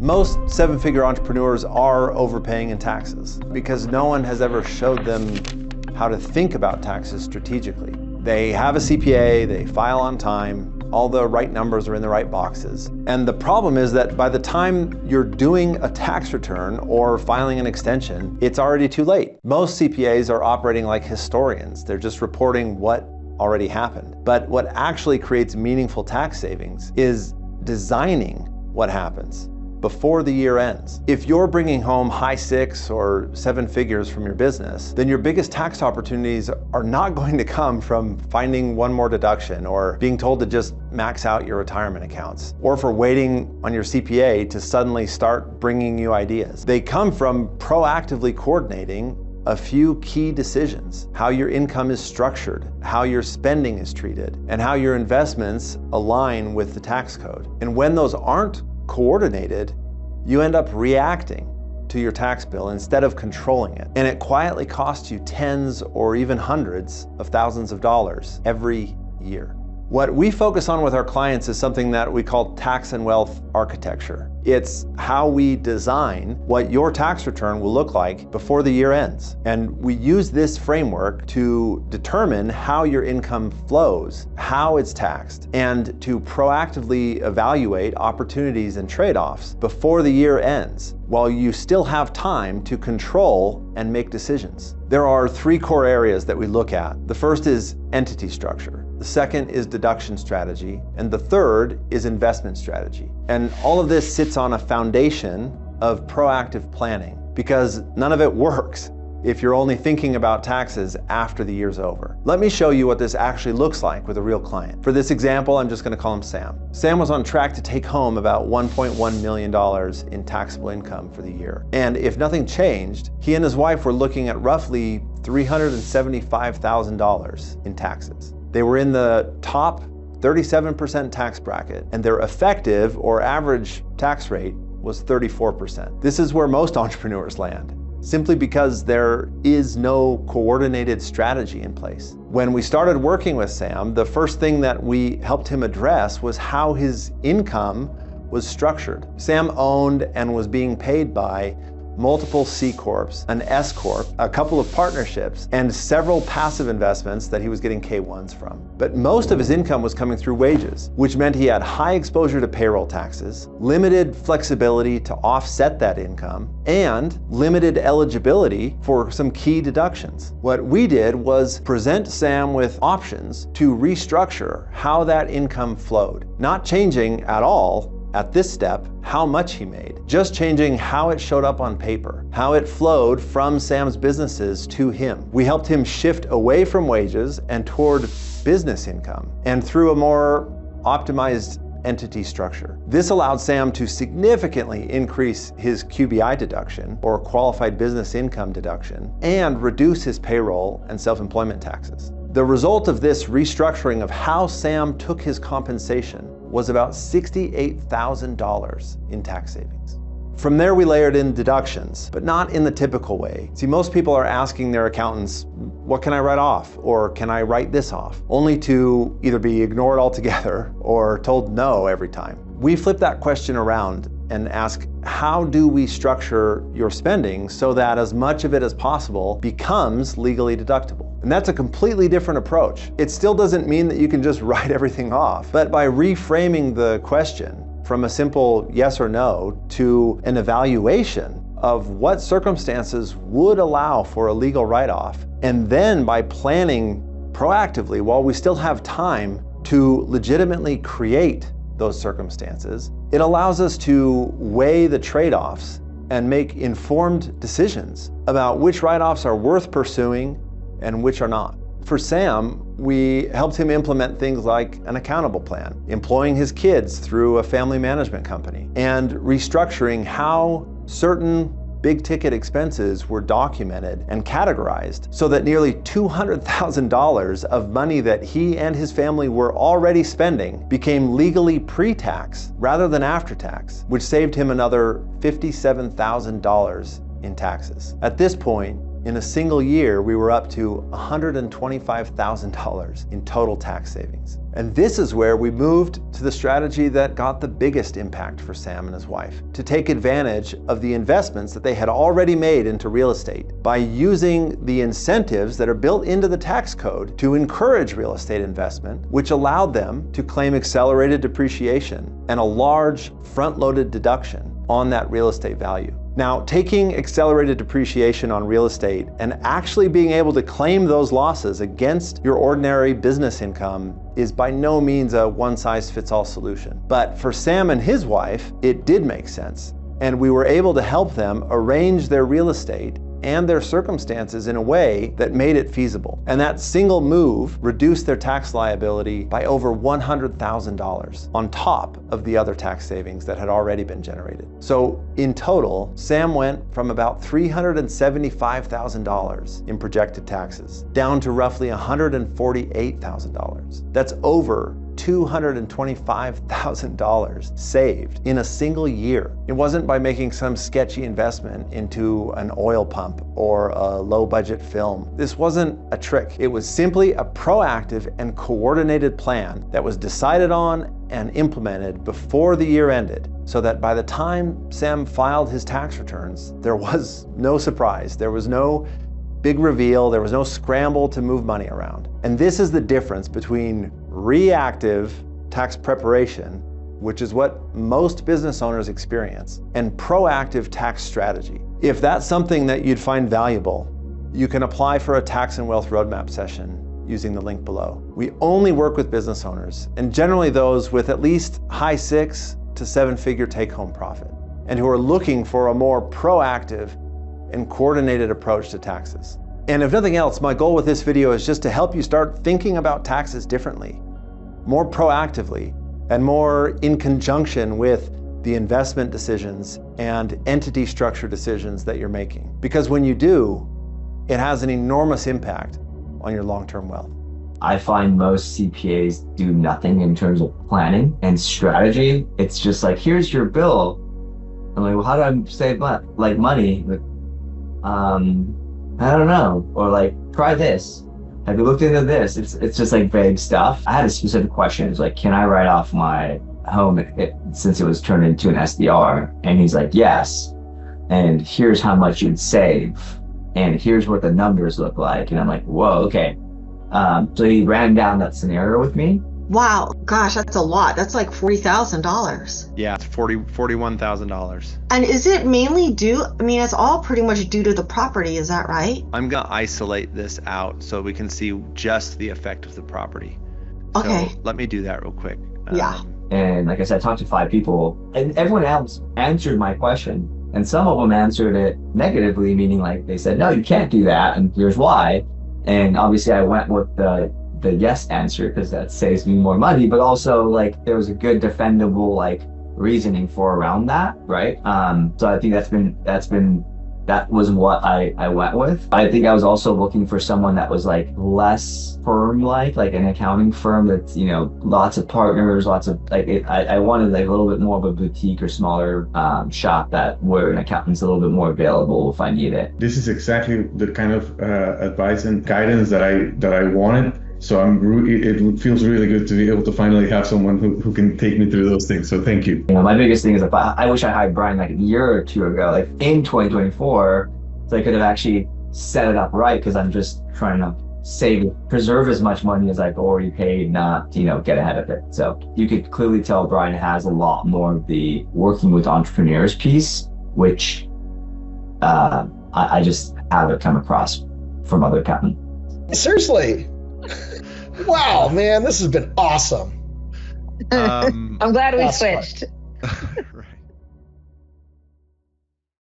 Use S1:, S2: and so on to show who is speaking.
S1: Most seven-figure entrepreneurs are overpaying in taxes because no one has ever showed them how to think about taxes strategically. They have a CPA, they file on time, all the right numbers are in the right boxes. And the problem is that by the time you're doing a tax return or filing an extension, it's already too late. Most CPAs are operating like historians. They're just reporting what already happened. But what actually creates meaningful tax savings is designing what happens before the year ends. If you're bringing home high six or seven figures from your business, then your biggest tax opportunities are not going to come from finding one more deduction or being told to just max out your retirement accounts or for waiting on your CPA to suddenly start bringing you ideas. They come from proactively coordinating a few key decisions: how your income is structured, how your spending is treated, and how your investments align with the tax code. And when those aren't coordinated, you end up reacting to your tax bill instead of controlling it. And it quietly costs you tens or even hundreds of thousands of dollars every year. What we focus on with our clients is something that we call tax and wealth architecture. It's how we design what your tax return will look like before the year ends. And we use this framework to determine how your income flows, how it's taxed, and to proactively evaluate opportunities and trade-offs before the year ends, while you still have time to control and make decisions. There are three core areas that we look at. The first is entity structure. The second is deduction strategy. And the third is investment strategy. And all of this sits on a foundation of proactive planning, because none of it works if you're only thinking about taxes after the year's over. Let me show you what this actually looks like with a real client. For this example, I'm just going to call him Sam. Sam was on track to take home about $1.1 million in taxable income for the year. And if nothing changed, he and his wife were looking at roughly $375,000 in taxes. They were in the top 37% tax bracket, and their effective or average tax rate was 34%. This is where most entrepreneurs land, simply because there is no coordinated strategy in place. When we started working with Sam, the first thing that we helped him address was how his income was structured. Sam owned and was being paid by multiple C Corps, an S Corp, a couple of partnerships, and several passive investments that he was getting K1s from. But most of his income was coming through wages, which meant he had high exposure to payroll taxes, limited flexibility to offset that income, and limited eligibility for some key deductions. What we did was present Sam with options to restructure how that income flowed, not changing at all at this step how much he made, just changing how it showed up on paper, how it flowed from Sam's businesses to him. We helped him shift away from wages and toward business income, and through a more optimized entity structure. This allowed Sam to significantly increase his QBI deduction, or qualified business income deduction, and reduce his payroll and self-employment taxes. The result of this restructuring of how Sam took his compensation was about $68,000 in tax savings. From there, we layered in deductions, but not in the typical way. See, most people are asking their accountants, what can I write off? Or can I write this off? Only to either be ignored altogether or told no every time. We flip that question around and ask, how do we structure your spending so that as much of it as possible becomes legally deductible? And that's a completely different approach. It still doesn't mean that you can just write everything off, but by reframing the question from a simple yes or no to an evaluation of what circumstances would allow for a legal write-off, and then by planning proactively while we still have time to legitimately create those circumstances, it allows us to weigh the trade-offs and make informed decisions about which write-offs are worth pursuing and which are not. For Sam, we helped him implement things like an accountable plan, employing his kids through a family management company, and restructuring how certain big ticket expenses were documented and categorized so that nearly $200,000 of money that he and his family were already spending became legally pre-tax rather than after tax, which saved him another $57,000 in taxes. At this point, In a single year, we were up to $125,000 in total tax savings. And this is where we moved to the strategy that got the biggest impact for Sam and his wife, to take advantage of the investments that they had already made into real estate by using the incentives that are built into the tax code to encourage real estate investment, which allowed them to claim accelerated depreciation and a large front-loaded deduction on that real estate value. Now, taking accelerated depreciation on real estate and actually being able to claim those losses against your ordinary business income is by no means a one-size-fits-all solution. But for Sam and his wife, it did make sense. And we were able to help them arrange their real estate and their circumstances in a way that made it feasible. And that single move reduced their tax liability by over $100,000 on top of the other tax savings that had already been generated. So in total, Sam went from about $375,000 in projected taxes down to roughly $148,000. That's over $225,000 saved in a single year. It wasn't by making some sketchy investment into an oil pump or a low-budget film. This wasn't a trick. It was simply a proactive and coordinated plan that was decided on and implemented before the year ended, so that by the time Sam filed his tax returns, there was no surprise. There was no big reveal. There was no scramble to move money around. And this is the difference between reactive tax preparation, which is what most business owners experience, and proactive tax strategy. If that's something that you'd find valuable, you can apply for a tax and wealth roadmap session using the link below. We only work with business owners, and generally those with at least high 6 to 7-figure take-home profit, and who are looking for a more proactive and coordinated approach to taxes. And if nothing else, my goal with this video is just to help you start thinking about taxes differently, more proactively, and more in conjunction with the investment decisions and entity structure decisions that you're making. Because when you do, it has an enormous impact on your long-term wealth.
S2: I find most CPAs do nothing in terms of planning and strategy. It's just like, here's your bill. I'm like, well, how do I save money? Like, I don't know. Or like, try this. Have you looked into this? It's just like vague stuff. I had a specific question. It's like, can I write off my home since it was turned into an SDR? And he's like, yes. And here's how much you'd save. And here's what the numbers look like. And I'm like, whoa, okay. So he ran down that scenario with me.
S3: Wow, gosh, that's a lot. That's like $40,000.
S1: Yeah, it's $41,000.
S3: And is it mainly due? I mean, it's all pretty much due to the property. Is that right?
S1: I'm gonna isolate this out so we can see just the effect of the property.
S3: Okay.
S1: So let me do that real quick.
S3: Yeah.
S2: And like I said, I talked to 5 people, and everyone else answered my question. And some of them answered it negatively, meaning like they said, no, you can't do that, and here's why. And obviously I went with the yes answer because that saves me more money, but also like there was a good defendable like reasoning for around that, right? So I think that was what I went with. I think I was also looking for someone that was like less firm like an accounting firm that's, you know, lots of partners, lots of like I wanted like a little bit more of a boutique or smaller shop where an accountant's a little bit more available if I need it.
S4: This is exactly the kind of advice and guidance that I wanted. So it feels really good to be able to finally have someone who can take me through those things. So thank you.
S2: You know, my biggest thing is I wish I hired Brian like a year or two ago, like in 2024, so I could have actually set it up right, because I'm just trying to preserve as much money as I've already paid, not, you know, get ahead of it. So you could clearly tell Brian has a lot more of the working with entrepreneurs piece, which I just haven't come across from other accountants.
S5: Seriously. Wow, man, this has been awesome.
S6: I'm glad we switched.